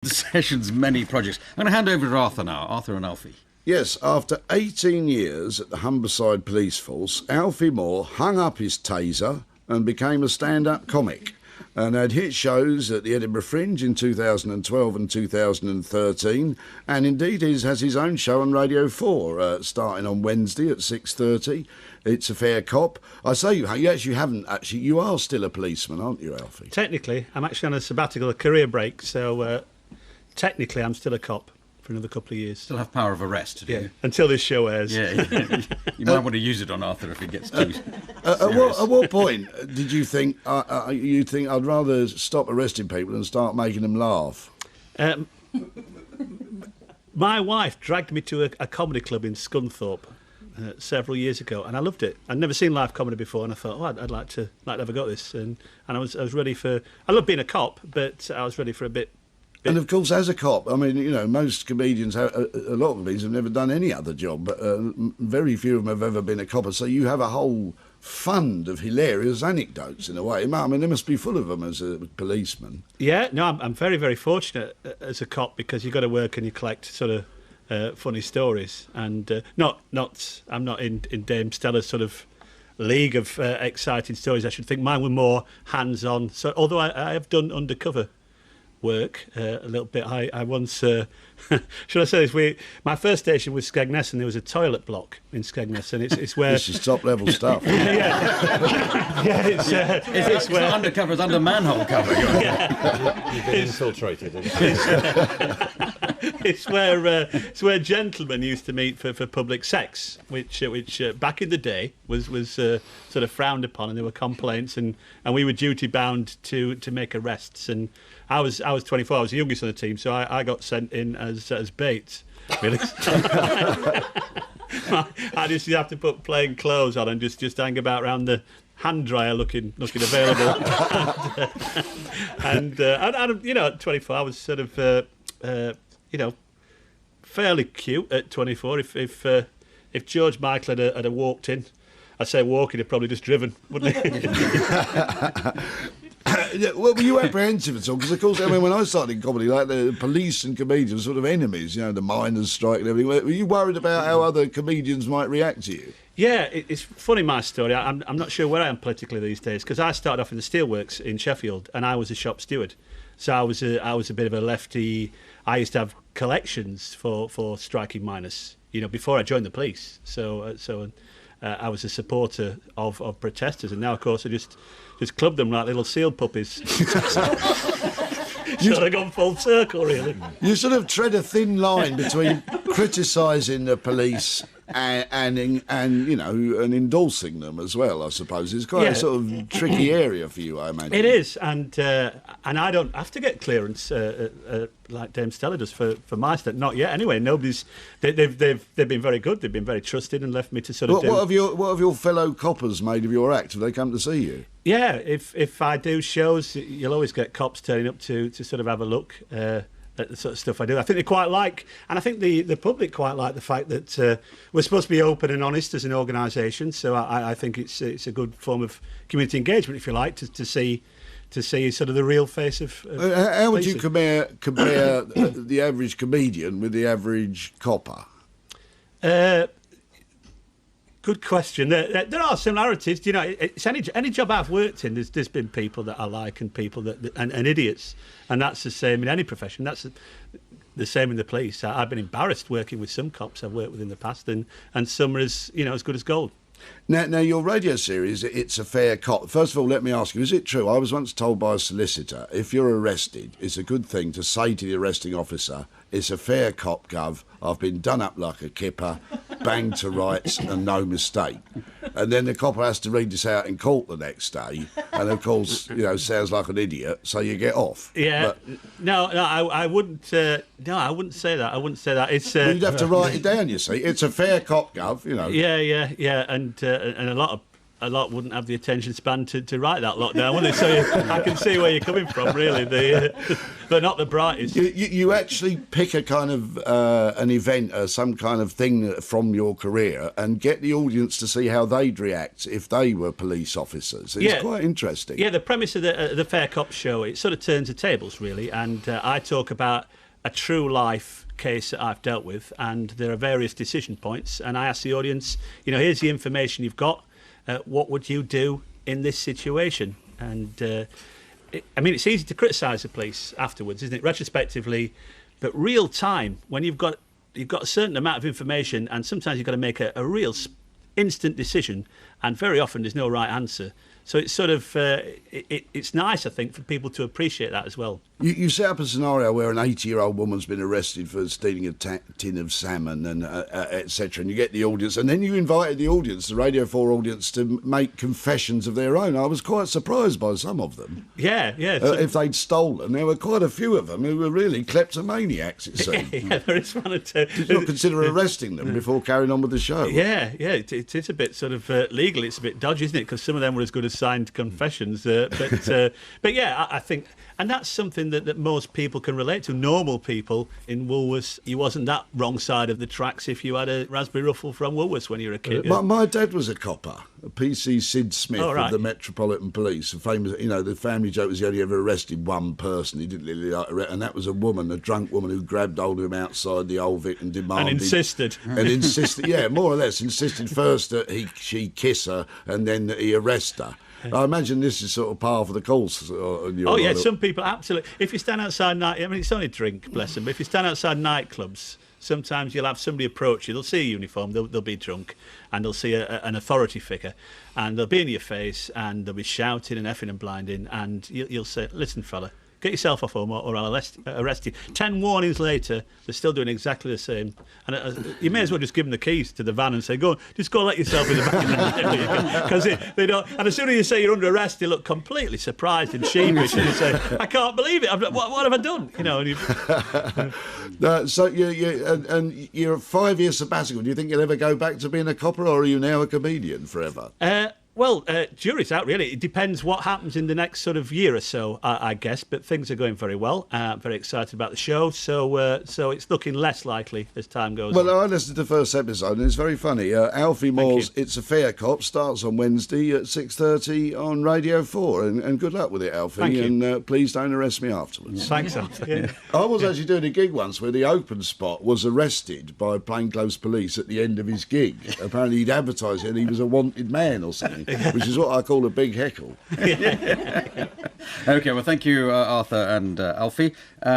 The session's many projects. I'm going to hand over to Arthur now. Arthur and Alfie. Yes, after 18 years at the Humberside Police Force, Alfie Moore hung up his taser and became a stand-up comic, and had hit shows at the Edinburgh Fringe in 2012 and 2013, and indeed he has his own show on Radio 4, starting on Wednesday at 6:30. It's a Fair Cop. I say you haven't actually, you are still a policeman, aren't you, Alfie? Technically, I'm actually on a sabbatical, a career break, so technically I'm still a cop for another couple of years. Still have power of arrest, do you? Until this show airs. Yeah. You might want to use it on Arthur if it gets too at what point did you think, I'd rather stop arresting people than start making them laugh? My wife dragged me to a comedy club in Scunthorpe several years ago, and I loved it. I'd never seen live comedy before, and I thought, I'd like to have a go at this. And I was ready for... I love being a cop, but I was ready for a bit. And of course, as a cop, I mean, most comedians, a lot of comedians have never done any other job, but very few of them have ever been a copper. So you have a whole fund of hilarious anecdotes, in a way. I mean, they must be full of them as a policeman. Yeah, no, I'm very, very fortunate as a cop, because you've got to work and you collect sort of funny stories. And I'm not in Dame Stella's sort of league of exciting stories. I should think mine were more hands-on. So, although I have done undercover work a little bit. I once, should I say this? My first station was Skegness, and there was a toilet block in Skegness, and it's where this is top-level stuff. It's where undercover is under manhole cover. You've been infiltrated. It's where gentlemen used to meet for public sex, which back in the day was sort of frowned upon, and there were complaints, and we were duty bound to make arrests. And I was 24. I was the youngest on the team, so I got sent in as bait. Really, I just have to put plain clothes on and just hang about around the hand dryer looking available. and at 24, I was sort of fairly cute at 24. If George Michael had walked in, I'd say walking, he'd probably just driven, wouldn't he? Well, were you apprehensive at all? Because, of course, I mean, when I started in comedy, like, the police and comedians were sort of enemies, the miners' strike and everything. Were you worried about how other comedians might react to you? Yeah, it's funny, my story. I'm not sure where I am politically these days, because I started off in the steelworks in Sheffield, and I was a shop steward. So I was a bit of a lefty. I used to have collections for striking miners, before I joined the police. So I was a supporter of protesters, and now, of course, I just club them like little seal puppies. Sort of gone full circle, really. You sort of tread a thin line between criticising the police and endorsing them as well, I suppose. It's quite a sort of tricky area for you, I imagine. It is, and I don't have to get clearance like Dame Stella does for my stunt. Not yet, anyway. They've been very good. They've been very trusted and left me to sort of do. What have your fellow coppers made of your act? Have they come to see you? Yeah, if I do shows, you'll always get cops turning up to sort of have a look at the sort of stuff I do. I think they quite like, and I think the public quite like the fact that we're supposed to be open and honest as an organisation. So I think it's a good form of community engagement, if you like, to see sort of the real face of how would you compare the average comedian with the average copper? Good question. There are similarities. It's any job I've worked in. There's been people that I like and people and idiots, and that's the same in any profession. That's the same in the police. I've been embarrassed working with some cops I've worked with in the past, and some are as good as gold. Now, your radio series, It's a Fair Cop. First of all, let me ask you, is it true? I was once told by a solicitor, if you're arrested, it's a good thing to say to the arresting officer, "It's a fair cop, Gov. I've been done up like a kipper, banged to rights and no mistake." And then the copper has to read this out in court the next day, and of course, sounds like an idiot, so you get off. Yeah. But, I wouldn't. No, I wouldn't say that. It's. You'd have to write it down. You see, it's a fair cop, Gov. Yeah, and a lot of a lot wouldn't have the attention span to write that lot down, would they? So I can see where you're coming from, really. They're not the brightest. You actually pick a kind of an event, some kind of thing from your career, and get the audience to see how they'd react if they were police officers. It's quite interesting. Yeah, the premise of the Fair Cop show, it sort of turns the tables, really, and I talk about a true life case that I've dealt with, and there are various decision points, and I ask the audience, here's the information you've got, what would you do in this situation? And it's easy to criticise the police afterwards, isn't it, retrospectively, but real time, when you've got a certain amount of information, and sometimes you've got to make a real instant decision, and very often there's no right answer. So it's sort of, it's nice, I think, for people to appreciate that as well. You set up a scenario where an 80-year-old woman's been arrested for stealing a tin of salmon and etc. And you get the audience, and then you invited the audience, the Radio 4 audience, to make confessions of their own. I was quite surprised by some of them. Yeah. If they'd stolen, there were quite a few of them who were really kleptomaniacs, it seemed. Yeah, there is one or two. Did you not consider arresting them before carrying on with the show? Yeah, it is a bit sort of legal. It's a bit dodgy, isn't it? Because some of them were as good as signed confessions. But yeah, I think, and that's something that most people can relate to. Normal people in Woolworths, you wasn't that wrong side of the tracks if you had a raspberry ruffle from Woolworths when you were a kid. My dad was a copper, a PC Sid Smith right. of the Metropolitan Police. A famous, the family joke was he only ever arrested one person. He didn't really like arrest, and that was a woman, a drunk woman who grabbed hold of him outside the Old Vic and demanded... And insisted. Yeah, more or less, insisted first that she kiss her and then that he arrest her. I imagine this is sort of par for the course. Some people, absolutely. If you stand outside it's only a drink, bless them, but if you stand outside nightclubs, sometimes you'll have somebody approach you, they'll see a uniform, they'll be drunk, and they'll see an authority figure, and they'll be in your face, and they'll be shouting and effing and blinding, and you'll say, listen, fella, get yourself off home or I'll arrest you. 10 warnings later, they're still doing exactly the same. And you may as well just give them the keys to the van and say, go let yourself in the back. Because they don't. And as soon as you say you're under arrest, they look completely surprised and sheepish. And you say, I can't believe it. What have I done? So you're a 5-year sabbatical. Do you think you'll ever go back to being a copper, or are you now a comedian forever? Jury's out, really. It depends what happens in the next sort of year or so, I guess. But things are going very well. Very excited about the show. So it's looking less likely as time goes on. Well, I listened to the first episode, and it's very funny. Alfie Moore's It's a Fair Cop starts on Wednesday at 6:30 on Radio 4. And good luck with it, Alfie. Thank you. And please don't arrest me afterwards. Thanks, Alfie. I was actually doing a gig once where the open spot was arrested by plainclothes police at the end of his gig. Apparently he'd advertised it and he was a wanted man or something. Which is what I call a big heckle. OK, well, thank you, Arthur and Alfie.